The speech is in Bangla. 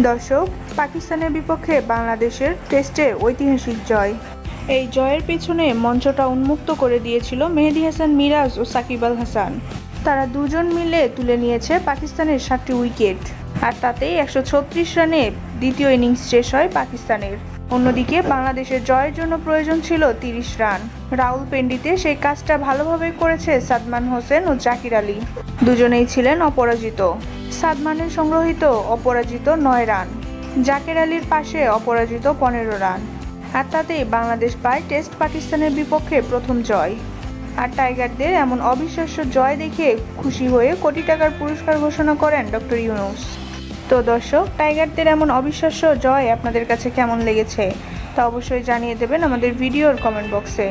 দর্শক, পাকিস্তানের বিপক্ষে বাংলাদেশের টেস্টে ঐতিহাসিক জয়। এই জয়ের পেছনে মঞ্চটা উন্মুক্ত করে দিয়েছিল মেহেদী হাসান মিরাজ ও সাকিব আল হাসান। তারা দুজন মিলে তুলে নিয়েছে পাকিস্তানের 7টি উইকেট, আর তাতেই 136 রানে দ্বিতীয় ইনিংস শেষ হয় পাকিস্তানের। অন্যদিকে বাংলাদেশের জয়ের জন্য প্রয়োজন ছিল 30 রান। রাওয়ালপিন্ডিতে সেই কাজটা ভালোভাবে করেছে সাদমান হোসেন ও জাকির আলী। দুজনেই ছিলেন অপরাজিত। সাদমানের সংগ্রহিত অপরাজিত 9 রান, জাকির আলীর পাশে অপরাজিত 15 রান, আর তাতেই বাংলাদেশ পায় টেস্ট পাকিস্তানের বিপক্ষে প্রথম জয়। আর টাইগারদের এমন অবিশ্বাস্য জয় দেখে খুশি হয়ে কোটি টাকার পুরস্কার ঘোষণা করেন ডক্টর ইউনূস। তো দর্শক, টাইগারদের এমন অবিশ্বাস্য জয় আপনাদের কাছে কেমন লেগেছে তা অবশ্যই জানিয়ে দেবেন আমাদের ভিডিওর কমেন্ট বক্সে।